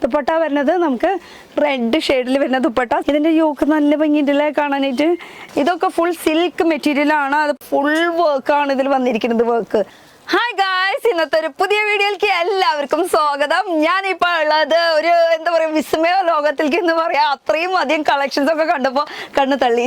ദുപ്പട്ട വരുന്നത് നമുക്ക് റെഡ് ഷെയ്ഡിൽ വരുന്ന ദുപ്പട്ട. ഇതിൻ്റെ യോക്ക് നല്ല ഭംഗിയില്ലേ കാണാനായിട്ട്. ഇതൊക്കെ ഫുൾ സിൽക്ക് മെറ്റീരിയലാണ്. അത് ഫുൾ വർക്കാണ് ഇതിൽ വന്നിരിക്കുന്നത്, വർക്ക്. ഹായ് ഗായ്സ്, ഇന്നത്തെ ഒരു പുതിയ വീഡിയോയിലേക്ക് എല്ലാവർക്കും സ്വാഗതം. ഞാനിപ്പോൾ ഉള്ളത് ഒരു എന്താ പറയുക വിസ്മയ ലോകത്തിലേക്ക് എന്ന് പറയാം. അത്രയും അധികം കളക്ഷൻസ് ഒക്കെ കണ്ടപ്പോൾ കണ്ണ് തള്ളി.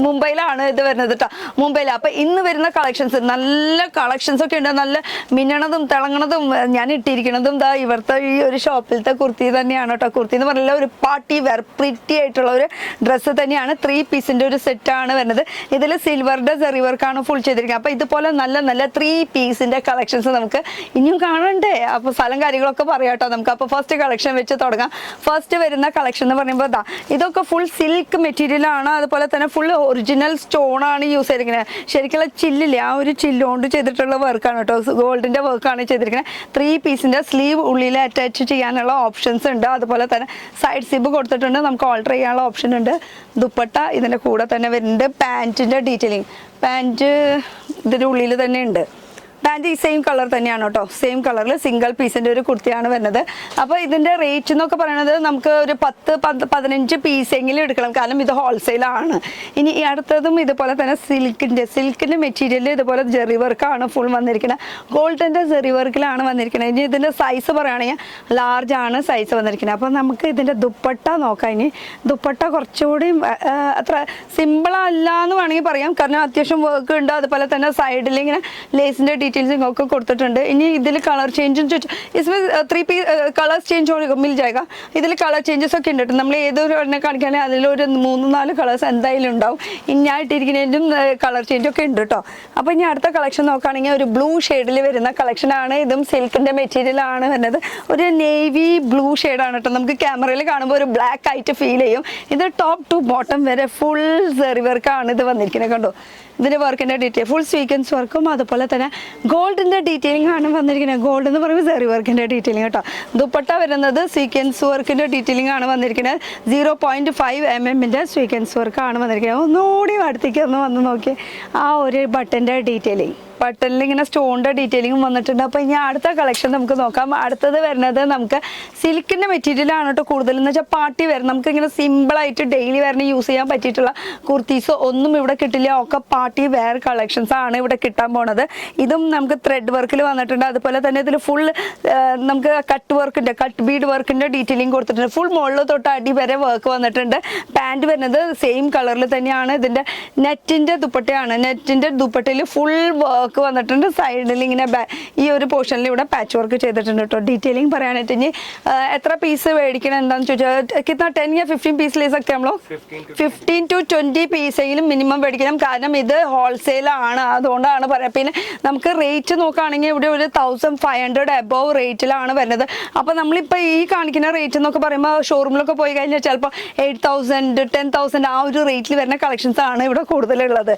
മുംബൈയിലാണ് ഇത് വരുന്നത് കേട്ടോ, മുംബൈയിൽ. അപ്പം ഇന്ന് വരുന്ന കളക്ഷൻസ് നല്ല കളക്ഷൻസ് ഒക്കെ ഉണ്ട്. നല്ല മിന്നണതും തിളങ്ങണതും ഞാൻ ഇട്ടിരിക്കണതും ദാ ഇവിടുത്തെ ഈ ഒരു ഷോപ്പിലത്തെ കുർത്തി തന്നെയാണ് കേട്ടോ. കുർത്തി എന്ന് പറഞ്ഞാൽ ഒരു പാർട്ടി വെയർ പ്രിറ്റി ആയിട്ടുള്ള ഒരു ഡ്രസ്സ് തന്നെയാണ്. 3 പീസിൻ്റെ ഒരു സെറ്റാണ് വരുന്നത്. ഇതിൽ സിൽവറിൻ്റെ സെറി വർക്കാണ് ഫുൾ ചെയ്തിരിക്കുന്നത്. അപ്പം ഇതുപോലെ നല്ല നല്ല 3 പീസിൻ്റെ കളക്ഷൻസ് നമുക്ക് ഇനിയും കാണണ്ടേ. അപ്പോൾ സ്ഥലം കാര്യങ്ങളൊക്കെ പറയാം കേട്ടോ നമുക്ക്. അപ്പോൾ ഫസ്റ്റ് കളക്ഷൻ വെച്ച് തുടങ്ങാം. ഫസ്റ്റ് വരുന്ന കളക്ഷൻ എന്ന് പറയുമ്പോൾ ഇതൊക്കെ ഫുൾ സിൽക്ക് മെറ്റീരിയലാണ്. അതുപോലെ തന്നെ ഫുൾ ഒറിജിനൽ സ്റ്റോണാണ് യൂസ് ചെയ്തിരിക്കുന്നത്. ശരിക്കുള്ള ചില്ലില്ലേ, ആ ഒരു ചില്ലുകൊണ്ട് ചെയ്തിട്ടുള്ള വർക്കാണ് കേട്ടോ. ഗോൾഡിൻ്റെ വർക്കാണ് ചെയ്തിരിക്കുന്നത്. 3 പീസിൻ്റെ സ്ലീവ് ഉള്ളിൽ അറ്റാച്ച് ചെയ്യാനുള്ള ഓപ്ഷൻസ് ഉണ്ട്. അതുപോലെ തന്നെ സൈഡ് സിബ് കൊടുത്തിട്ടുണ്ട്, നമുക്ക് ഓൾട്ടർ ചെയ്യാനുള്ള ഓപ്ഷൻ ഉണ്ട്. ദുപ്പട്ട ഇതിൻ്റെ കൂടെ തന്നെ വരുന്നുണ്ട്. പാൻറ്റിൻ്റെ ഡീറ്റെയിലിംഗ്, പാൻറ്റ് ഇതിൻ്റെ ഉള്ളിൽ തന്നെ ഉണ്ട്. പാൻറ്റ് ഈ സെയിം കളർ തന്നെയാണ് കേട്ടോ, സെയിം കളറിൽ സിംഗിൾ പീസിൻ്റെ ഒരു കുർത്തിയാണ് വരുന്നത്. അപ്പോൾ ഇതിൻ്റെ റേറ്റ് എന്നൊക്കെ പറയുന്നത് നമുക്ക് ഒരു 10-15 പീസെങ്കിലും എടുക്കണം, കാരണം ഇത് ഹോൾസെയിലാണ്. ഇനി ഈ അടുത്തതും ഇതുപോലെ തന്നെ സിൽക്കിൻ്റെ മെറ്റീരിയൽ ഇതുപോലെ ജെറി വർക്കാണ് ഫുൾ വന്നിരിക്കുന്നത്. ഗോൾഡിൻ്റെ ജെറി വർക്കിലാണ് വന്നിരിക്കുന്നത്. ഇനി ഇതിൻ്റെ സൈസ് പറയുകയാണെങ്കിൽ ലാർജ് ആണ് സൈസ് വന്നിരിക്കുന്നത്. അപ്പോൾ നമുക്ക് ഇതിൻ്റെ ദുപ്പട്ട നോക്കാം. ഇനി ദുപ്പട്ട കുറച്ചുകൂടി അത്ര സിമ്പിളല്ല എന്ന് വേണമെങ്കിൽ പറയാം, കാരണം അത്യാവശ്യം വർക്ക് ഉണ്ട്. അതുപോലെ തന്നെ സൈഡിൽ ഇങ്ങനെ ലേസിൻ്റെ ഡീറ്റെയിൽസ് ഒക്കെ കൊടുത്തിട്ടുണ്ട്. ഇനി ഇതിൽ കളർ ചേഞ്ചും इसमें 3 पीस കളേഴ്സ് ചേഞ്ച് മിൽ ജായക. ഇതിൽ കളർ ചേഞ്ചസ് ഒക്കെ ഉണ്ട്. നമ്മൾ ഏതൊരു എണ്ണ കാണിക്കുകയാണെങ്കിൽ അതിലൊരു 3-4 കളേഴ്സ് എന്തായാലും ഉണ്ടാവും. ഇനി ഞാൻ ഇട്ടിരിക്കുന്നതിനും കളർ ചേഞ്ച് ഒക്കെ ഉണ്ട് കേട്ടോ. അപ്പോൾ ഇനി അടുത്ത കളക്ഷൻ നോക്കുകയാണെങ്കിൽ ഒരു ബ്ലൂ ഷെയ്ഡിൽ വരുന്ന കളക്ഷനാണ്. ഇതും സിൽക്കിൻ്റെ മെറ്റീരിയലാണ് വരുന്നത്. ഒരു നേവി ബ്ലൂ ഷെയ്ഡാണ് കേട്ടോ. നമുക്ക് ക്യാമറയിൽ കാണുമ്പോൾ ഒരു ബ്ലാക്ക് ആയിട്ട് ഫീൽ ചെയ്യും. ഇത് ടോപ്പ് ടു ബോട്ടം വരെ ഫുൾ സെറി വർക്കാണ് ഇത് വന്നിരിക്കുന്നത്. കണ്ടോ, ഇതിൻ്റെ വർക്കിൻ്റെ ഡീറ്റെയിൽ ഫുൾ സ്വീക്വൻസ് വർക്കും അതുപോലെ തന്നെ ഗോൾഡിൻ്റെ ഡീറ്റെയിലിംഗ് ആണ് വന്നിരിക്കുന്നത്. ഗോൾഡ് എന്ന് പറയുമ്പോൾ സെറി വർക്കിൻ്റെ ഡീറ്റെയിലിംഗ് കേട്ടോ. ദുപ്പട്ട വരുന്നത് സ്വീക്വൻസ് വർക്കിൻ്റെ ഡീറ്റെയിലിംഗ് ആണ് വന്നിരിക്കുന്നത്. 0.5 mm സ്വീക്വൻസ് വർക്കാണ് വന്നിരിക്കുന്നത്. ഒന്നുകൂടി അടുത്തേക്ക് ഒന്ന് വന്ന് നോക്കി ആ ഒരു ബട്ടൻ്റെ ഡീറ്റെയിലിംഗ്, ബട്ടണിൽ ഇങ്ങനെ സ്റ്റോണിൻ്റെ ഡീറ്റെയിലിംഗ് വന്നിട്ടുണ്ട്. അപ്പോൾ ഇനി അടുത്ത കളക്ഷൻ നമുക്ക് നോക്കാം. അടുത്തത് വരുന്നത് നമുക്ക് സിൽക്കിൻ്റെ മെറ്റീരിയലാണ് കേട്ടോ. കൂടുതലെന്ന് വെച്ചാൽ പാർട്ടി വെയർ, നമുക്ക് ഇങ്ങനെ സിമ്പിളായിട്ട് ഡെയിലി വെയറിന് യൂസ് ചെയ്യാൻ പറ്റിയിട്ടുള്ള കുർത്തീസ് ഒന്നും ഇവിടെ കിട്ടില്ല. ഒക്കെ പാർട്ടി വെയർ കളക്ഷൻസ് ആണ് ഇവിടെ കിട്ടാൻ പോണത്. ഇതും നമുക്ക് ത്രെഡ് വർക്കിൽ വന്നിട്ടുണ്ട്. അതുപോലെ തന്നെ ഇതിൽ ഫുൾ നമുക്ക് കട്ട് ബീഡ് വർക്കിൻ്റെ ഡീറ്റെയിലിംഗ് കൊടുത്തിട്ടുണ്ട്. ഫുൾ മുകളിൽ തൊട്ട് അടി വരെ വർക്ക് വന്നിട്ടുണ്ട്. പാൻറ്റ് വരുന്നത് സെയിം കളറിൽ തന്നെയാണ്. ഇതിൻ്റെ നെറ്റിൻ്റെ ദുപ്പട്ടയാണ്. നെറ്റിൻ്റെ ദുപ്പട്ടയിൽ ഫുൾ വർക്ക് വന്നിട്ടുണ്ട്. സൈഡിൽ ഇങ്ങനെ ഈ ഒരു പോർഷനിൽ ഇവിടെ പാച്ച് വർക്ക് ചെയ്തിട്ടുണ്ട് കേട്ടോ. ഡീറ്റെയിലിംഗ് പറയാനായിട്ട് ഇനി എത്ര പീസ് മേടിക്കണം എന്താണെന്ന് ചോദിച്ചാൽ കിतना 10 या 15 पीस ले सकते हैं हम लोग? 15 to 20 പീസെങ്കിലും മിനിമം മേടിക്കണം, കാരണം ഇത് ഹോൾസെയിലാണ്. അതുകൊണ്ടാണ് പറയാം. പിന്നെ നമുക്ക് റേറ്റ് നോക്കുകയാണെങ്കിൽ ഇവിടെ ഒരു 1500 അബോവ് റേറ്റിലാണ് വരുന്നത്. അപ്പോൾ നമ്മളിപ്പോൾ ഈ കാണിക്കുന്ന റേറ്റ് എന്നൊക്കെ പറയുമ്പോൾ ഷോറൂമിലൊക്കെ പോയി കഴിഞ്ഞാൽ ചിലപ്പോൾ 8000 10,000 ആ ഒരു റേറ്റിൽ വരുന്ന കളക്ഷൻസ് ആണ് ഇവിടെ കൂടുതലുള്ളത്.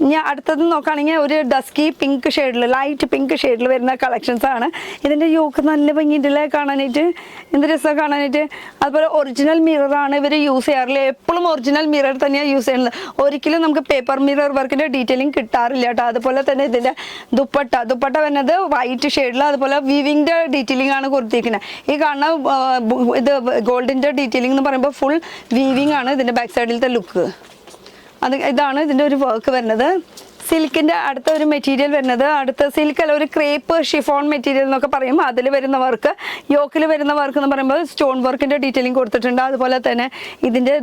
ഇനി അടുത്തത് നോക്കുകയാണെങ്കിൽ ഒരു ഡസ്കി പിങ്ക് ഷെയ്ഡിൽ, ലൈറ്റ് പിങ്ക് ഷെയ്ഡിൽ വരുന്ന കളക്ഷൻസ് ആണ്. ഇതിൻ്റെ യോക്ക് നല്ല ഭംഗിയിട്ടില്ലേ കാണാനായിട്ട്, എന്ത് രസമാണ് കാണാനായിട്ട്. അതുപോലെ ഒറിജിനൽ മിററാണ് ഇവർ യൂസ് ചെയ്യാറില്ല. എപ്പോഴും ഒറിജിനൽ മിറർ തന്നെയാണ് യൂസ് ചെയ്യുന്നത്. ഒരിക്കലും നമുക്ക് പേപ്പർ മിറർ വർക്കിൻ്റെ ഡീറ്റെയിലിംഗ് കിട്ടാറില്ല കേട്ടോ. അതുപോലെ തന്നെ ഇതിൻ്റെ ദുപ്പട്ട വരുന്നത് വൈറ്റ് ഷെയ്ഡിൽ, അതുപോലെ വീവിങ്ങിൻ്റെ ഡീറ്റെയിലിംഗ് ആണ് കൊടുത്തിരിക്കുന്നത്. ഈ കാണുന്ന ഇത് ഗോൾഡിൻ്റെ ഡീറ്റെയിലിംഗ് എന്ന് പറയുമ്പോൾ ഫുൾ വീവിങ് ആണ് ഇതിൻ്റെ ബാക്ക് സൈഡിലത്തെ ലുക്ക്. ഇതാണ് ഇതിൻ്റെ ഒരു വർക്ക് വരുന്നത്. സിൽക്കിൻ്റെ അടുത്ത ഒരു മെറ്റീരിയൽ വരുന്നത്, അടുത്ത സിൽക്കല്ല, ഒരു ക്രേപ്പ് ഷിഫോൺ മെറ്റീരിയൽ എന്നൊക്കെ പറയും. അതിൽ വരുന്ന വർക്ക്, യോക്കിൽ വരുന്ന വർക്ക് എന്ന് പറയുമ്പോൾ സ്റ്റോൺ വർക്കിൻ്റെ ഡീറ്റെയിലിംഗ് കൊടുത്തിട്ടുണ്ട്. അതുപോലെ തന്നെ ഇതിൻ്റെ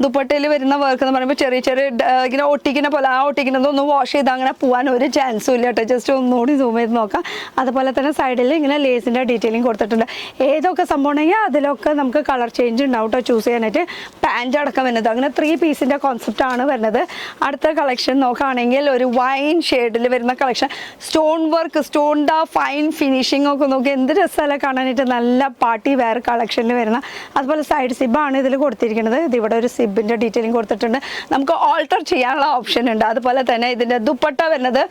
ദുപ്പട്ടയിൽ വരുന്ന വർക്ക് എന്ന് പറയുമ്പോൾ ചെറിയ ഇങ്ങനെ ഒട്ടിക്കുന്ന പോലെ, ആ ഒട്ടിക്കുന്നതൊന്നും വാഷ് ചെയ്ത് അങ്ങനെ പോകാൻ ഒരു ചാൻസും ഇല്ല കേട്ടോ. ജസ്റ്റ് ഒന്നുകൂടി സൂം ചെയ്ത് നോക്കാം. അതുപോലെ തന്നെ സൈഡിൽ ഇങ്ങനെ ലേസിൻ്റെ ഡീറ്റെയിലിംഗ് കൊടുത്തിട്ടുണ്ട്. ഏതൊക്കെ സംഭവം ഉണ്ടെങ്കിൽ അതിലൊക്കെ നമുക്ക് കളർ ചേഞ്ച് ഉണ്ടാവും കേട്ടോ ചൂസ് ചെയ്യാനായിട്ട്. പാൻറ്റ് അടക്കം വരുന്നത് അങ്ങനെ 3 പീസിൻ്റെ കോൺസെപ്റ്റാണ് വരുന്നത്. അടുത്ത കളക്ഷൻ നോക്കുകയാണെങ്കിൽ ഒരു വൈൻ ഷെയ്ഡിൽ വരുന്ന കളക്ഷൻ, സ്റ്റോൺ വർക്ക്, സ്റ്റോണിൻ്റെ ഫൈൻ ഫിനിഷിംഗ് ഒക്കെ നോക്കി എന്ത് രസമല്ല കാണാനായിട്ട്. നല്ല പാർട്ടി വെയർ കളക്ഷനിൽ വരുന്ന, അതുപോലെ സൈഡ് സിബാണ് ഇതിൽ കൊടുത്തിരിക്കുന്നത്. ഇതിവിടെ ഒരു സിബ് റിബിൻ്റെ ഡീറ്റെയിലിംഗ് കൊടുത്തിട്ടുണ്ട്. നമുക്ക് ഓൾട്ടർ ചെയ്യാനുള്ള ഓപ്ഷൻ ഉണ്ട്. അതുപോലെ തന്നെ ഇതിൻ്റെ ദുപ്പട്ട വരുന്നത്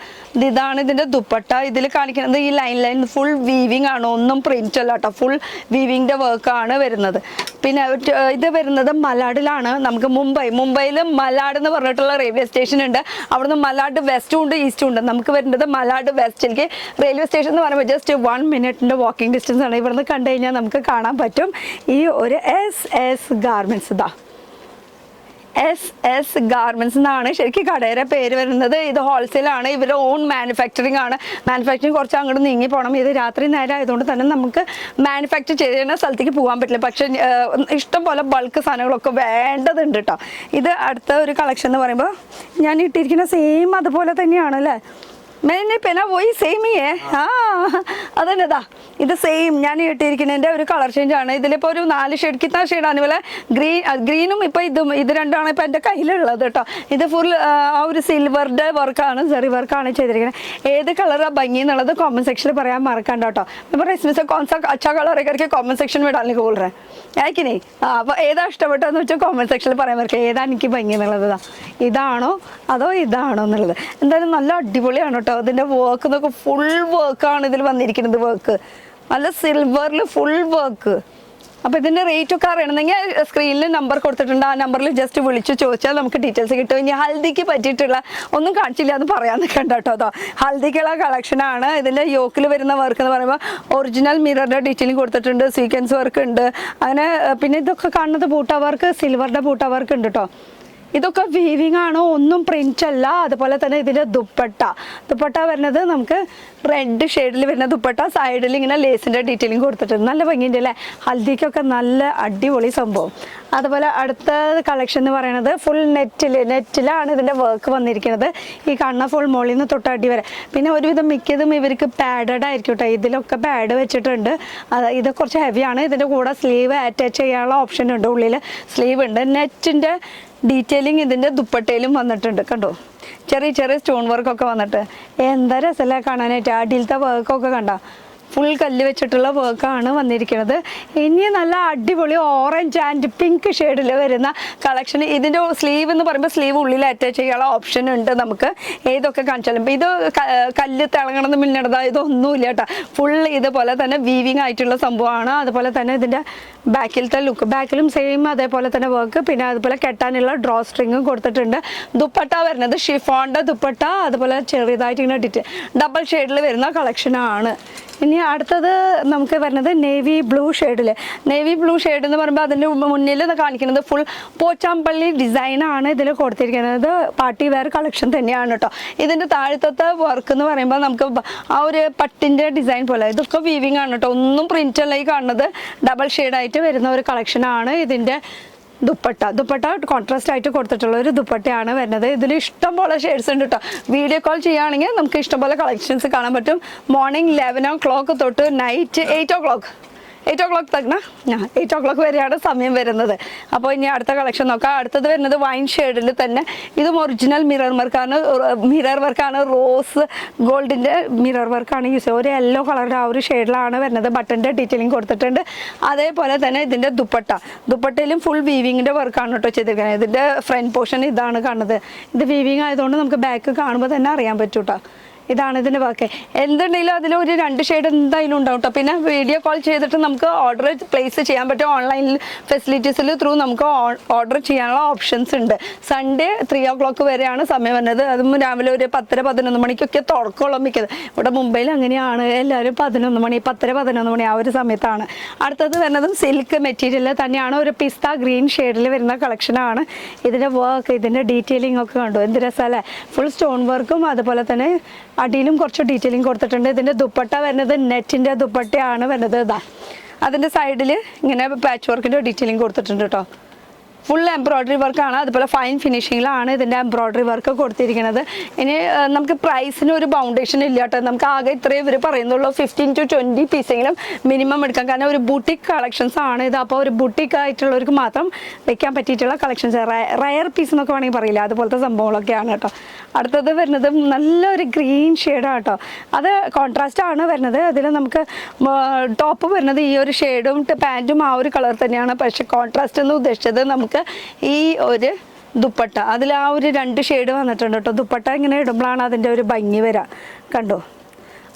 ഇതാണ്. ഇതിൻ്റെ ദുപ്പട്ട ഇതിൽ കാണിക്കുന്നത് ഈ ലൈൻ ഫുൾ വീവിങ് ആണ്, ഒന്നും പ്രിന്റ് അല്ല കേട്ടോ, ഫുൾ വീവിങ്ങിൻ്റെ വർക്കാണ് വരുന്നത്. പിന്നെ ഇത് വരുന്നത് മലാഡിലാണ്. നമുക്ക് മുംബൈയിൽ മലാഡ് എന്ന് പറഞ്ഞിട്ടുള്ള റെയിൽവേ സ്റ്റേഷൻ ഉണ്ട്. അവിടുന്ന് മലാഡ് വെസ്റ്റും ഉണ്ട് ഈസ്റ്റും ഉണ്ട്. നമുക്ക് വരുന്നത് മലാഡ് വെസ്റ്റിലേക്ക് റെയിൽവേ സ്റ്റേഷൻ എന്ന് പറയുമ്പോൾ ജസ്റ്റ് 1 മിനിറ്റിൻ്റെ വാക്കിംഗ് ഡിസ്റ്റൻസ് ആണ്. ഇവിടുന്ന് കണ്ടു കഴിഞ്ഞാൽ നമുക്ക് കാണാൻ പറ്റും ഈ ഒരു SS ഗാർമെൻറ്റ്സ്. ഇതാ SS ഗാർമെൻറ്റ്സ് എന്നാണ് ശരിക്കും കടയുടെ പേര് വരുന്നത്. ഇത് ഹോൾസെയിലാണ്, ഇവരുടെ ഓൺ മാനുഫാക്ചറിങ് ആണ്. മാനുഫാക്ചറിങ് കുറച്ച് അങ്ങോട്ട് നീങ്ങി പോകണം. ഇത് രാത്രി നേരം ആയതുകൊണ്ട് തന്നെ നമുക്ക് മാനുഫാക്ചർ ചെയ്യുന്ന സ്ഥലത്തേക്ക് പോകാൻ പറ്റില്ല. പക്ഷേ ഇഷ്ടം പോലെ ബൾക്ക് സാധനങ്ങളൊക്കെ വേണ്ടതുണ്ട് കേട്ടോ. ഇത് അടുത്ത ഒരു കളക്ഷൻ എന്ന് പറയുമ്പോൾ ഞാൻ ഇട്ടിരിക്കുന്ന സെയിം അതുപോലെ തന്നെയാണ് അല്ലേ. मैंने पहना वही सेम ही है. അതന്നെതാ ഇത് സെയിം ഞാൻ ഇട്ടിരിക്കുന്നതിൻ്റെ ഒരു കളർ ചേഞ്ച് ആണ്. ഇതിലിപ്പോൾ ഒരു 4 ഷെയ്ഡ് കിട്ടുന്ന ഷെയ്ഡാണ്. ഇതുപോലെ ഗ്രീനും ഇപ്പോൾ ഇത് രണ്ടാണ് ഇപ്പോൾ എൻ്റെ കയ്യിലുള്ളത് കേട്ടോ. ഇത് ഫുൾ ആ ഒരു സിൽവറിൻ്റെ വർക്കാണ്, സെറി വർക്കാണ് ചെയ്തിരിക്കുന്നത്. ഏത് കളറാണ് ഭംഗി എന്നുള്ളത് കോമൻറ്റ് സെക്ഷനിൽ പറയാൻ മറക്കണ്ട കേട്ടോ. ഇപ്പോൾ इसमें से कौन सा अच्छा कलर है करके कॉमेंट सेक्शन में डालने को बोल रहे हैं है कि नहीं. അപ്പോൾ ഏതാ ഇഷ്ടപ്പെട്ടതെന്ന് വെച്ചാൽ കോമൻറ്റ് സെക്ഷനിൽ പറയാൻ മറക്കുക. ഏതാ എനിക്ക് ഭംഗി എന്നുള്ളത്, ഇതാണോ അതോ ഇതാണോ എന്നുള്ളത്. എന്തായാലും നല്ല അടിപൊളിയാണ് കേട്ടോ. അതിൻ്റെ വർക്ക് എന്നൊക്കെ ഫുൾ വർക്കാണ് ഇതിൽ വന്നിരിക്കുന്നത്. വർക്ക് നല്ല സിൽവറിൽ ഫുൾ വർക്ക്. അപ്പോൾ ഇതിൻ്റെ റേറ്റ് ഒക്കെ അറിയണമെങ്കിൽ സ്ക്രീനിൽ നമ്പർ കൊടുത്തിട്ടുണ്ട്. ആ നമ്പറിൽ ജസ്റ്റ് വിളിച്ച് ചോദിച്ചാൽ നമുക്ക് ഡീറ്റെയിൽസ് കിട്ടും. ഇനി ഹൽദിക്ക് പറ്റിയിട്ടുള്ള ഒന്നും കാണിച്ചില്ല എന്ന് പറയാൻ നിൽക്കണ്ട കേട്ടോ. അതോ ഹൽദിക്കുള്ള കളക്ഷനാണ്. ഇതിൻ്റെ യോക്കിൽ വരുന്ന വർക്ക് എന്ന് പറയുമ്പോൾ ഒറിജിനൽ മിററിൻ്റെ ഡീറ്റെയിലിംഗ് കൊടുത്തിട്ടുണ്ട്, സീക്വൻസ് വർക്ക് ഉണ്ട്. അങ്ങനെ പിന്നെ ഇതൊക്കെ കാണുന്നത് ബൂട്ട വർക്ക്, സിൽവറിൻ്റെ ബൂട്ട വർക്ക് ഉണ്ട് കേട്ടോ. ഇതൊക്കെ വീവിങ് ആണ്, ഒന്നും പ്രിന്റ് അല്ല. അതുപോലെ തന്നെ ഇതിൻ്റെ ദുപ്പട്ട വരുന്നത് നമുക്ക് റെഡ് ഷെയ്ഡിൽ വരുന്ന ദുപ്പട്ട, സൈഡിൽ ഇങ്ങനെ ലേസിൻ്റെ ഡീറ്റെയിലിംഗ് കൊടുത്തിട്ടുണ്ട്. നല്ല ഭംഗിയുണ്ട് അല്ലേ. ഹൽദിക്കൊക്കെ നല്ല അടിപൊളി സംഭവം. അതുപോലെ അടുത്ത കളക്ഷൻ എന്ന് പറയുന്നത് ഫുൾ നെറ്റിലാണ് ഇതിൻ്റെ വർക്ക് വന്നിരിക്കുന്നത്. ഈ കാണുന്ന ഫുൾ മുകളിൽ നിന്ന് തൊട്ട് അടി വരെ. പിന്നെ ഒരുവിധം മിക്കതും ഇവർക്ക് പാഡഡ് ആയിരിക്കും കേട്ടോ. ഇതിലൊക്കെ പാഡ് വെച്ചിട്ടുണ്ട്. ഇത് കുറച്ച് ഹെവിയാണ്. ഇതിൻ്റെ കൂടെ സ്ലീവ് അറ്റാച്ച് ചെയ്യാനുള്ള ഓപ്ഷൻ ഉണ്ട്. ഉള്ളിൽ സ്ലീവ് ഉണ്ട്. നെറ്റിൻ്റെ ഡീറ്റെയിലിംഗ് ഇതിൻ്റെ ദുപ്പട്ടയിലും വന്നിട്ടുണ്ട് കണ്ടോ. ചെറിയ സ്റ്റോൺ വർക്കൊക്കെ വന്നിട്ട് എന്താ രസമല്ലേ കാണാനായിട്ട്. അടിയിലത്തെ വർക്കൊക്കെ കണ്ടോ, ഫുൾ കല്ല് വെച്ചിട്ടുള്ള വർക്കാണ് വന്നിരിക്കുന്നത്. ഇനി നല്ല അടിപൊളി ഓറഞ്ച് ആൻഡ് പിങ്ക് ഷെയ്ഡിൽ വരുന്ന കളക്ഷൻ. ഇതിൻ്റെ സ്ലീവ് എന്ന് പറയുമ്പോൾ സ്ലീവ് ഉള്ളിൽ അറ്റാച്ച് ചെയ്യാനുള്ള ഓപ്ഷൻ ഉണ്ട്. നമുക്ക് ഏതൊക്കെ കാണിച്ചാലും ഇത് കല്ല് തിളങ്ങണമെന്ന് മിന്നണതാ ഇതൊന്നുമില്ല കേട്ടോ. ഫുൾ ഇതുപോലെ തന്നെ വീവിങ് ആയിട്ടുള്ള സംഭവമാണ്. അതുപോലെ തന്നെ ഇതിൻ്റെ ബാക്കിലത്തെ ലുക്ക്, ബാക്കിലും സെയിം അതേപോലെ തന്നെ വർക്ക്. പിന്നെ അതുപോലെ കെട്ടാനുള്ള ഡ്രോ സ്ട്രിങ്ങും കൊടുത്തിട്ടുണ്ട്. ദുപ്പട്ട വരുന്നത് ഷിഫോണിൻ്റെ ദുപ്പട്ട, അതുപോലെ ചെറിയതായിട്ട് ഇങ്ങനെ ഡബിൾ ഷെയ്ഡിൽ വരുന്ന കളക്ഷനാണ്. ഇനി അടുത്തത് നമുക്ക് വരുന്നത് നേവി ബ്ലൂ ഷെയ്ഡിൽ. നേവി ബ്ലൂ ഷെയ്ഡ് എന്ന് പറയുമ്പോൾ അതിൻ്റെ മുന്നിൽ കാണിക്കുന്നത് ഫുൾ പോച്ചാമ്പള്ളി ഡിസൈനാണ് ഇതിൽ കൊടുത്തിരിക്കുന്നത്. പാർട്ടി വെയർ കളക്ഷൻ തന്നെയാണ് കേട്ടോ. ഇതിൻ്റെ താഴത്തെ വർക്ക് എന്ന് പറയുമ്പോൾ നമുക്ക് ആ ഒരു പട്ടിൻ്റെ ഡിസൈൻ പോലെ ഇതൊക്കെ വീവിങ് ആണ് കേട്ടോ. ഒന്നും പ്രിൻ്റ് അല്ല ഈ കാണുന്നത്. ഡബിൾ ഷെയ്ഡായിട്ട് വരുന്ന ഒരു കളക്ഷനാണ്. ഇതിൻ്റെ ദുപ്പട്ട കോൺട്രാസ്റ്റ് ആയിട്ട് കൊടുത്തിട്ടുള്ള ഒരു ദുപ്പട്ടയാണ് വരുന്നത്. ഇതിൽ ഇഷ്ടംപോലെ ഷെയ്ഡ്സ് ഉണ്ട് കേട്ടോ. വീഡിയോ കോൾ ചെയ്യുകയാണെങ്കിൽ നമുക്ക് ഇഷ്ടംപോലെ കളക്ഷൻസ് കാണാൻ പറ്റും. മോർണിംഗ് 11 o'clock തൊട്ട് നൈറ്റ് 8 o'clock തകന 8 o'clock വരെയാണ് സമയം വരുന്നത്. അപ്പോൾ ഇനി അടുത്ത കളക്ഷൻ നോക്കാം. അടുത്തത് വരുന്നത് വൈൻ ഷെയ്ഡിൽ തന്നെ. ഇതും ഒറിജിനൽ മിറർ വർക്കാണ്. റോസ് ഗോൾഡിൻ്റെ മിറർ വർക്കാണ് യൂസ് ചെയ്യുക. ഒരു യെല്ലോ കളറിൻ്റെ ആ ഒരു ഷെയ്ഡിലാണ് വരുന്നത്. ബട്ടൻ്റെ ഡീറ്റെയിലിംഗ് കൊടുത്തിട്ടുണ്ട്. അതേപോലെ തന്നെ ഇതിൻ്റെ ദുപ്പട്ടയിലും ഫുൾ വീവിങ്ങിൻ്റെ വർക്കാണ് കേട്ടോ ചെയ്തിരിക്കുന്നത്. ഇതിൻ്റെ ഫ്രണ്ട് പോർഷൻ ഇതാണ് കാണുന്നത്. ഇത് വീവിങ് ആയതുകൊണ്ട് നമുക്ക് ബാക്ക് കാണുമ്പോൾ തന്നെ അറിയാൻ പറ്റും കേട്ടോ. ഇതാണ് ഇതിൻ്റെ വർക്ക്. എന്തുണ്ടെങ്കിലും അതിൽ ഒരു 2 ഷെയ്ഡ് എന്തായാലും ഉണ്ടാവും കേട്ടോ. പിന്നെ വീഡിയോ കോൾ ചെയ്തിട്ട് നമുക്ക് ഓർഡർ പ്ലേസ് ചെയ്യാൻ പറ്റും. ഓൺലൈൻ ഫെസിലിറ്റീസിൽ ത്രൂ നമുക്ക് ഓർഡർ ചെയ്യാനുള്ള ഓപ്ഷൻസ് ഉണ്ട്. സൺഡേ 3 o'clock വരെയാണ് സമയം വരുന്നത്. അതും രാവിലെ ഒരു 10-11 മണിക്കൊക്കെ തുറക്കമുള്ള മിക്കത്. ഇവിടെ മുംബൈയിൽ അങ്ങനെയാണ്. എല്ലാവരും 11 മണി 10-11 മണി ആ ഒരു സമയത്താണ്. അടുത്തത് വരുന്നതും സിൽക്ക് മെറ്റീരിയൽ തന്നെയാണ്. ഒരു പിസ്ത ഗ്രീൻ ഷെയ്ഡിൽ വരുന്ന കളക്ഷനാണ്. ഇതിൻ്റെ വർക്ക്, ഇതിൻ്റെ ഡീറ്റെയിലിംഗ് ഒക്കെ കണ്ടു എന്ത് രസമല്ലേ. ഫുൾ സ്റ്റോൺ വർക്കും അതുപോലെ തന്നെ അടിയിലും കുറച്ച് ഡീറ്റെയിലിംഗ് കൊടുത്തിട്ടുണ്ട്. ഇതിൻ്റെ ദുപ്പട്ട വരുന്നത് നെറ്റിൻ്റെ ദുപ്പട്ടയാണ് വരുന്നത്. ഇതാ അതിൻ്റെ സൈഡിൽ ഇങ്ങനെ പാച്ച് വർക്കിൻ്റെ ഡീറ്റെയിലിംഗ് കൊടുത്തിട്ടുണ്ട് കേട്ടോ. ഫുൾ എംബ്രോയ്ഡറി വർക്കാണ്. അതുപോലെ ഫൈൻ ഫിനിഷിങ്ങിലാണ് ഇതിൻ്റെ എംബ്രോയ്ഡറി വർക്ക് കൊടുത്തിരിക്കുന്നത്. ഇനി നമുക്ക് പ്രൈസിന് ഒരു ബൗണ്ടേഷൻ ഇല്ല കേട്ടോ. നമുക്ക് ആകെ ഇത്രയും ഇവർ പറയുന്നുള്ളൂ. 15 to 20 പീസെങ്കിലും മിനിമം എടുക്കാം. കാരണം ഒരു ബുട്ടിക് കളക്ഷൻസ് ആണ് ഇത്. അപ്പോൾ ഒരു ബുട്ടിക് ആയിട്ടുള്ളവർക്ക് മാത്രം വെക്കാൻ പറ്റിയിട്ടുള്ള കളക്ഷൻസ്, റയർ പീസ് എന്നൊക്കെ വേണമെങ്കിൽ പറയില്ല, അതുപോലത്തെ സംഭവങ്ങളൊക്കെയാണ് കേട്ടോ. അടുത്തത് വരുന്നത് നല്ലൊരു ഗ്രീൻ ഷെയ്ഡാണ് കേട്ടോ. അത് കോൺട്രാസ്റ്റ് ആണ് വരുന്നത്. അതിൽ നമുക്ക് ടോപ്പ് വരുന്നത് ഈ ഒരു ഷെയ്ഡും പാൻറ്റും ആ ഒരു കളർ തന്നെയാണ്. പക്ഷേ കോൺട്രാസ്റ്റ് എന്ന് ഉദ്ദേശിച്ചത് നമുക്ക് നമുക്ക് ഈ ഒരു ദുപ്പട്ട അതിൽ ആ ഒരു 2 ഷെയ്ഡ് വന്നിട്ടുണ്ട് കേട്ടോ. ദുപ്പട്ട ഇങ്ങനെ ഇടുമ്പോഴാണ് അതിൻ്റെ ഒരു ഭംഗി വരാം. കണ്ടോ,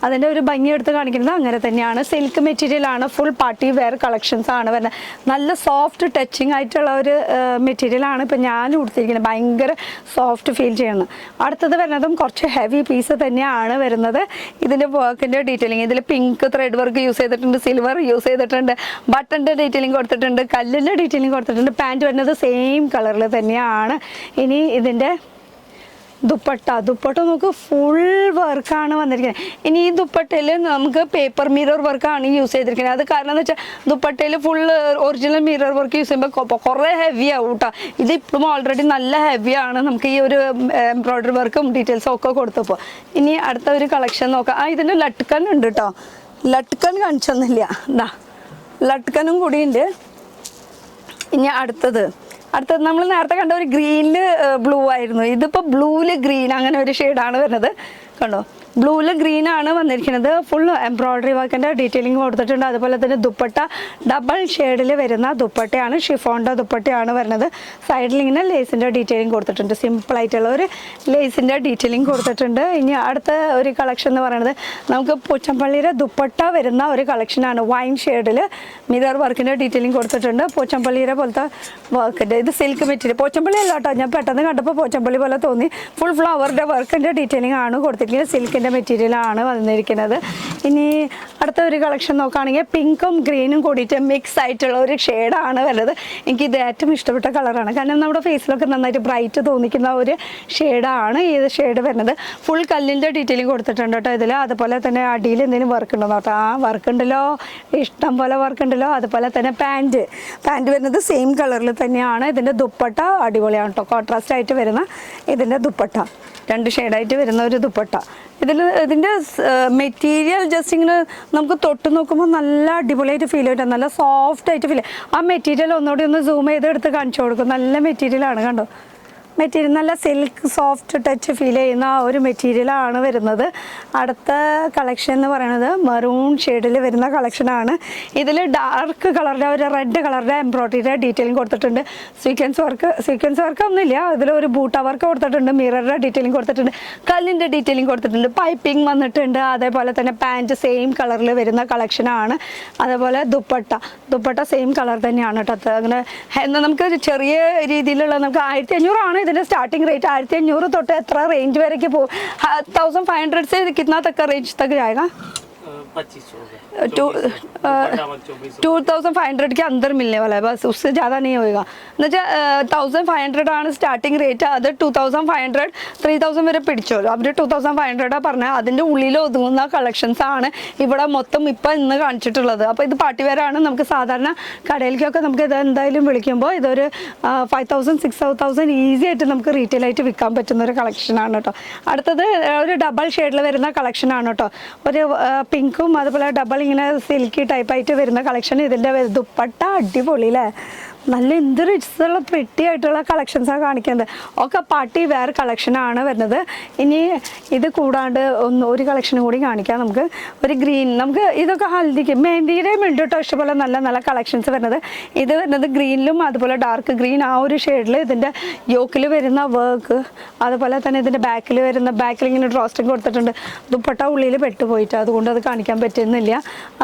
അതിൻ്റെ ഒരു ഭംഗി എടുത്ത് കാണിക്കുന്നത് അങ്ങനെ തന്നെയാണ്. സിൽക്ക് മെറ്റീരിയലാണ്, ഫുൾ പാർട്ടി വെയർ കളക്ഷൻസ് ആണ് വരുന്നത്. നല്ല സോഫ്റ്റ് ടച്ചിങ് ആയിട്ടുള്ള ഒരു മെറ്റീരിയലാണ് ഇപ്പം ഞാൻ കൊടുത്തിരിക്കുന്നത്. ഭയങ്കര സോഫ്റ്റ് ഫീൽ ചെയ്യുന്നു. അടുത്തത് വരുന്നതും കുറച്ച് ഹെവി പീസ് തന്നെയാണ് വരുന്നത്. ഇതിൻ്റെ വർക്കിൻ്റെ ഡീറ്റെയിലിംഗ് ഇതിൽ പിങ്ക് ത്രെഡ് വർക്ക് യൂസ് ചെയ്തിട്ടുണ്ട്, സിൽവർ യൂസ് ചെയ്തിട്ടുണ്ട്, ബട്ടൻ്റെ ഡീറ്റെയിലിംഗ് കൊടുത്തിട്ടുണ്ട്, കല്ലിൻ്റെ ഡീറ്റെയിലിംഗ് കൊടുത്തിട്ടുണ്ട്. പാൻറ്റ് വരുന്നത് സെയിം കളറിൽ തന്നെയാണ്. ഇനി ഇതിൻ്റെ ദുപ്പട്ട നമുക്ക് ഫുൾ വർക്കാണ് വന്നിരിക്കുന്നത്. ഇനി ഈ ദുപ്പട്ടയിൽ നമുക്ക് പേപ്പർ മിറർ വർക്കാണ് യൂസ് ചെയ്തിരിക്കുന്നത്. അത് കാരണം എന്ന് വെച്ചാൽ ദുപ്പട്ടയിൽ full original mirror work use ചെയ്യുമ്പോൾ കുറേ ഹെവി ആവും കേട്ടോ. ഇതിപ്പോഴും ഓൾറെഡി നല്ല ഹെവിയാണ്. നമുക്ക് ഈ ഒരു എംബ്രോയ്ഡറി വർക്കും ഡീറ്റെയിൽസും ഒക്കെ കൊടുത്തപ്പോൾ. ഇനി അടുത്ത ഒരു കളക്ഷൻ നോക്കാം. ഇതിൻ്റെ ലട്കൻ ഉണ്ട് കേട്ടോ. ലട്കൻ കാണിച്ചൊന്നുമില്ല, എന്താ ലട്കനും കൂടിയുണ്ട്. ഇനി അടുത്തത് നമ്മൾ നേരത്തെ കണ്ട ഒരു ഗ്രീനിൽ ബ്ലൂ ആയിരുന്നു. ഇതിപ്പോൾ ബ്ലൂവിൽ ഗ്രീൻ അങ്ങനെ ഒരു ഷെയ്ഡാണ് വരുന്നത്. കണ്ടോ, ബ്ലൂവിൽ ഗ്രീനാണ് വന്നിരിക്കുന്നത്. ഫുൾ എംബ്രോയ്ഡറി വർക്കിൻ്റെ ഡീറ്റെയിലിംഗ് കൊടുത്തിട്ടുണ്ട്. അതുപോലെ തന്നെ ദുപ്പട്ട ഡബിൾ ഷെയ്ഡിൽ വരുന്ന ദുപ്പട്ടയാണ്, ഷിഫോണിൻ്റെ ദുപ്പട്ടയാണ് വരുന്നത്. സൈഡിൽ ഇങ്ങനെ ലേസിൻ്റെ ഡീറ്റെയിലിംഗ് കൊടുത്തിട്ടുണ്ട്. സിമ്പിളായിട്ടുള്ള ഒരു ലേസിൻ്റെ ഡീറ്റെയിലിംഗ് കൊടുത്തിട്ടുണ്ട്. ഇനി അടുത്ത ഒരു കളക്ഷൻ എന്ന് പറയുന്നത് നമുക്ക് പോച്ചമ്പള്ളിയുടെ ദുപ്പട്ട വരുന്ന ഒരു കളക്ഷനാണ്. വൈൻ ഷെയ്ഡിൽ മിറർ വർക്കിൻ്റെ ഡീറ്റെയിലിംഗ് കൊടുത്തിട്ടുണ്ട്. പോച്ചമ്പള്ളിയുടെ പോലത്തെ വർക്കിൻ്റെ ഇത് സിൽക്ക് മെറ്റീരിയൽ. പോച്ചമ്പള്ളി അല്ല കേട്ടോ, ഞാൻ പെട്ടെന്ന് കണ്ടപ്പോൾ പോച്ചമ്പള്ളി പോലെ തോന്നി. ഫുൾ ഫ്ലവറിൻ്റെ വർക്കിൻ്റെ ഡീറ്റെയിലിംഗ് ആണ് കൊടുത്തിരിക്കുന്നത്. സിൽക്കിൻ്റെ മെറ്റീരിയലാണ് വന്നിരിക്കുന്നത്. ഇനി അടുത്ത ഒരു കളക്ഷൻ നോക്കുകയാണെങ്കിൽ പിങ്കും ഗ്രീനും കൂടിയിട്ട് മിക്സ് ആയിട്ടുള്ള ഒരു ഷെയ്ഡാണ് വരുന്നത്. എനിക്കിത് ഏറ്റവും ഇഷ്ടപ്പെട്ട കളറാണ്. കാരണം നമ്മുടെ ഫേസിലൊക്കെ നന്നായിട്ട് ബ്രൈറ്റ് തോന്നിക്കുന്ന ഒരു ഷെയ്ഡാണ് ഈ ഷെയ്ഡ് വരുന്നത്. ഫുൾ കല്ലിൻ്റെ ഡീറ്റെയിലിംഗ് കൊടുത്തിട്ടുണ്ട് കേട്ടോ ഇതിൽ. അതുപോലെ തന്നെ അടിയിൽ എന്തെങ്കിലും വർക്ക് ഉണ്ടോ കേട്ടോ. ആ വർക്ക് ഉണ്ടല്ലോ, ഇഷ്ടം പോലെ വർക്ക് ഉണ്ടല്ലോ. അതുപോലെ തന്നെ പാൻറ്റ് വരുന്നത് സെയിം കളറിൽ തന്നെയാണ്. ഇതിൻ്റെ ദുപ്പട്ട അടിപൊളിയാണ് കേട്ടോ. കോൺട്രാസ്റ്റ് ആയിട്ട് വരുന്ന ഇതിൻ്റെ ദുപ്പട്ട 2 ഷെയ്ഡായിട്ട് വരുന്ന ഒരു ദുപ്പട്ട. ഇതിൻ്റെ മെറ്റീരിയൽ ജസ്റ്റ് ഇങ്ങനെ നമുക്ക് തൊട്ട് നോക്കുമ്പോൾ നല്ല അടിപൊളിയായിട്ട് ഫീൽ ചെയ്തിട്ട് നല്ല സോഫ്റ്റ് ആയിട്ട് ഫീൽ. ആ മെറ്റീരിയൽ ഒന്നുകൂടി ഒന്ന് സൂം ചെയ്ത് എടുത്ത് കാണിച്ചു കൊടുക്കും. നല്ല മെറ്റീരിയലാണ് കണ്ടോ. മെറ്റീരിയൽ നല്ല സിൽക്ക് സോഫ്റ്റ് ടച്ച് ഫീൽ ചെയ്യുന്ന ഒരു മെറ്റീരിയലാണ് വരുന്നത്. അടുത്ത കളക്ഷൻ എന്ന് പറയുന്നത് മെറൂൺ ഷെയ്ഡിൽ വരുന്ന കളക്ഷനാണ്. ഇതിൽ ഡാർക്ക് കളറിൻ്റെ ഒരു റെഡ് കളറിൻ്റെ എംബ്രോയ്ഡറിയുടെ ഡീറ്റെയിലിംഗ് കൊടുത്തിട്ടുണ്ട്. സീക്വൻസ് വർക്ക് ഒന്നുമില്ല. ഇതിലൊരു ബൂട്ട വർക്ക് കൊടുത്തിട്ടുണ്ട്, മിററിൻ്റെ ഡീറ്റെയിലിംഗ് കൊടുത്തിട്ടുണ്ട്, കല്ലിൻ്റെ ഡീറ്റെയിലിംഗ് കൊടുത്തിട്ടുണ്ട്, പൈപ്പിംഗ് വന്നിട്ടുണ്ട്. അതേപോലെ തന്നെ പാൻറ്റ് സെയിം കളറിൽ വരുന്ന കളക്ഷനാണ്. അതേപോലെ ദുപ്പട്ട സെയിം കളർ തന്നെയാണ് കേട്ടോ. അങ്ങനെ എന്നാൽ നമുക്ക് ചെറിയ രീതിയിലുള്ള നമുക്ക് 1500 ആണ് ഇതിൻ്റെ സ്റ്റാർട്ടിംഗ് റേറ്റ്. 1500 തൊട്ട് എത്ര റേഞ്ച് വരേക്ക് പോകും? 1500 से कितना तक का रेंज तक जाएगा? 2500 के अंदर मिलने वाला है, बस उससे ज़्यादा नहीं होएगा. 1500 ആണ് സ്റ്റാർട്ടിംഗ് റേറ്റ്. അത് 2500 3000 വരെ പിടിച്ചോ. അവർ 2500 പറഞ്ഞാൽ അതിൻ്റെ ഉള്ളിൽ ഒതുങ്ങുന്ന കളക്ഷൻസ് ആണ് ഇവിടെ മൊത്തം ഇപ്പം ഇന്ന് കാണിച്ചിട്ടുള്ളത്. അപ്പോൾ ഇത് പാർട്ടി വെയറാണ്. നമുക്ക് സാധാരണ കടയിലേക്കൊക്കെ നമുക്ക് ഇത് എന്തായാലും വിളിക്കുമ്പോൾ ഇതൊരു 5000 6000 ഈസി ആയിട്ട് നമുക്ക് റീറ്റെയിൽ ആയിട്ട് വിൽക്കാൻ പറ്റുന്ന ഒരു കളക്ഷനാണ് കേട്ടോ. അടുത്തത് ഒരു ഡബിൾ ഷെയ്ഡിൽ വരുന്ന കളക്ഷനാണ് കേട്ടോ. ഒരു പിങ്കും അതുപോലെ ഡബിൾ ഇങ്ങനെ സിൽക്കി ടൈപ്പായിട്ട് വരുന്ന കളക്ഷൻ. ഇതിൻ്റെ ദുപ്പട്ട അടിപൊളി അല്ലേ, നല്ല എന്ത് റിച്ചുള്ള പ്രിട്ടി ആയിട്ടുള്ള കളക്ഷൻസാണ് കാണിക്കുന്നത്. ഒക്കെ പാർട്ടി വെയർ കളക്ഷനാണ് വരുന്നത്. ഇനി ഇത് കൂടാണ്ട് ഒരു കളക്ഷനും കൂടി കാണിക്കാം. നമുക്ക് ഒരു ഗ്രീൻ, നമുക്ക് ഇതൊക്കെ ഹൽദിക്ക് മെഹന്തിയുടെയും ഉണ്ട് കേട്ടോ. ഇഷ്ടംപോലെ നല്ല നല്ല കളക്ഷൻസ് വരുന്നത്. ഇത് വരുന്നത് ഗ്രീനിലും അതുപോലെ ഡാർക്ക് ഗ്രീൻ ആ ഒരു ഷെയ്ഡിൽ ഇതിൻ്റെ യോക്കിൽ വരുന്ന വർക്ക്. അതുപോലെ തന്നെ ഇതിൻ്റെ ബാക്കിൽ ഇങ്ങനെ ഡ്രോസ്റ്റിംഗ് കൊടുത്തിട്ടുണ്ട്. ദുപ്പട്ട ഉള്ളിൽ പെട്ടുപോയിട്ട് അതുകൊണ്ട് അത് കാണിക്കാൻ പറ്റുന്നില്ല.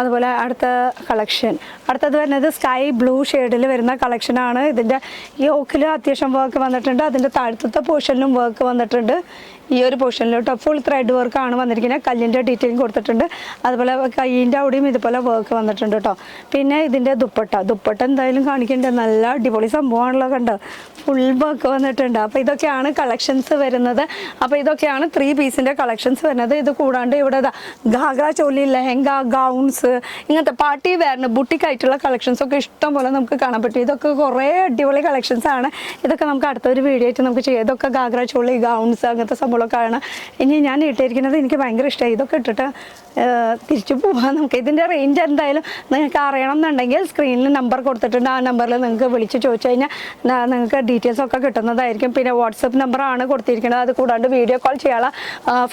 അതുപോലെ അടുത്തത് വരുന്നത് സ്കൈ ബ്ലൂ ഷെയ്ഡിൽ വരുന്ന കളക്ഷനാണ്. ഇതിൻ്റെ യോക്കിൽ അത്യാവശ്യം വർക്ക് വന്നിട്ടുണ്ട്. അതിൻ്റെ താഴത്തെ പോർഷനിലും വർക്ക് വന്നിട്ടുണ്ട്. ഈ ഒരു പോർഷനിൽ കേട്ടോ ഫുൾ ത്രെഡ് വർക്കാണ് വന്നിരിക്കുന്നത്. കല്ലിൻ്റെ ഡീറ്റെയിലിംഗ് കൊടുത്തിട്ടുണ്ട്. അതുപോലെ കയ്യിൻ്റെ അവിടെയും ഇതുപോലെ വർക്ക് വന്നിട്ടുണ്ട് കേട്ടോ. പിന്നെ ഇതിൻ്റെ ദുപ്പട്ട എന്തായാലും കാണിക്കേണ്ടത് നല്ല അടിപൊളി സംഭവമാണല്ലോ. കണ്ടോ, ഫുൾ വർക്ക് വന്നിട്ടുണ്ട്. അപ്പോൾ ഇതൊക്കെയാണ് കളക്ഷൻസ് വരുന്നത്. അപ്പോൾ ഇതൊക്കെയാണ് 3 പീസിൻ്റെ കളക്ഷൻസ് വരുന്നത്. ഇത് കൂടാണ്ട് ഇവിടെ ഗാഗ്ര ചോലി, ലെഹങ്ക, ഗൗൺസ്, ഇങ്ങനത്തെ പാർട്ടി വെയറിന് ബുട്ടിക്കായിട്ടുള്ള കളക്ഷൻസൊക്കെ ഇഷ്ടം പോലെ നമുക്ക് കാണാൻ പറ്റും. ഇതൊക്കെ കുറേ അടിപൊളി കളക്ഷൻസ് ആണ്. ഇതൊക്കെ നമുക്ക് അടുത്തൊരു വീഡിയോ ആയിട്ട് നമുക്ക് ചെയ്യാം. ഇതൊക്കെ ഗാഗ്ര ചോളി, ഗൗൺസ്, അങ്ങനത്തെ സംഭവമൊക്കെ ആണ്. ഇനി ഞാൻ ഇട്ടിരിക്കുന്നത് എനിക്ക് ഭയങ്കര ഇഷ്ടമായി. ഇതൊക്കെ ഇട്ടിട്ട് തിരിച്ചു പോകാം നമുക്ക്. ഇതിൻ്റെ റേഞ്ച് എന്തായാലും നിങ്ങൾക്ക് അറിയണം എന്നുണ്ടെങ്കിൽ സ്ക്രീനിൽ നമ്പർ കൊടുത്തിട്ടുണ്ട്. ആ നമ്പറിൽ നിങ്ങൾക്ക് വിളിച്ച് ചോദിച്ചു കഴിഞ്ഞാൽ നിങ്ങൾക്ക് ഡീറ്റെയിൽസ് ഒക്കെ കിട്ടുന്നതായിരിക്കും. പിന്നെ വാട്സപ്പ് നമ്പറാണ് കൊടുത്തിരിക്കുന്നത്. അത് കൂടാണ്ട് വീഡിയോ കോൾ ചെയ്യാനുള്ള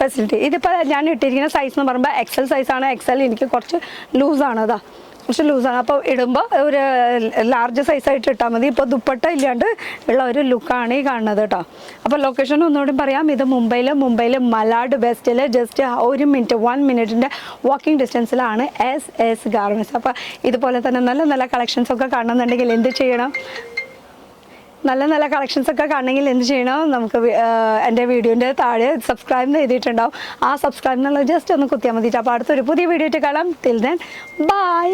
ഫെസിലിറ്റി. ഇതിപ്പോൾ ഞാൻ ഇട്ടിരിക്കുന്ന സൈസ് എന്ന് പറയുമ്പോൾ XL സൈസാണ്. XL എനിക്ക് കുറച്ച് ലൂസാണ്. കുറച്ച് ലൂസാണ്. അപ്പോൾ ഇടുമ്പോൾ ഒരു ലാർജ് സൈസായിട്ട് ഇട്ടാൽ മതി. ഇപ്പോൾ ദുപ്പട്ട ഇല്ലാണ്ട് ഉള്ള ഒരു ലുക്കാണ് ഈ കാണുന്നത് കേട്ടോ. അപ്പോൾ ലൊക്കേഷൻ ഒന്നുകൂടി പറയാം. ഇത് മുംബൈയിൽ മലാഡ് വെസ്റ്റിൽ ജസ്റ്റ് 1 മിനിറ്റിൻ്റെ വാക്കിംഗ് ഡിസ്റ്റൻസിലാണ് SS ഗാർമെൻറ്റ്സ്. അപ്പോൾ ഇതുപോലെ തന്നെ നല്ല കളക്ഷൻസ് ഒക്കെ കാണുന്നുണ്ടെങ്കിൽ എന്ത് ചെയ്യണം? നല്ല കളക്ഷൻസ് ഒക്കെ കാണണമെങ്കിൽ എന്ത് ചെയ്യണം? നമുക്ക് എൻ്റെ വീഡിയോൻ്റെ താഴെ സബ്സ്ക്രൈബ് ചെയ്തിട്ടുണ്ടാവും. ആ സബ്സ്ക്രൈബ് എന്നുള്ളത് ജസ്റ്റ് ഒന്ന് കുത്തിയാൽ മതി. അപ്പോൾ അടുത്തൊരു പുതിയ വീഡിയോ ആയിട്ട് കാണാം. Till then bye.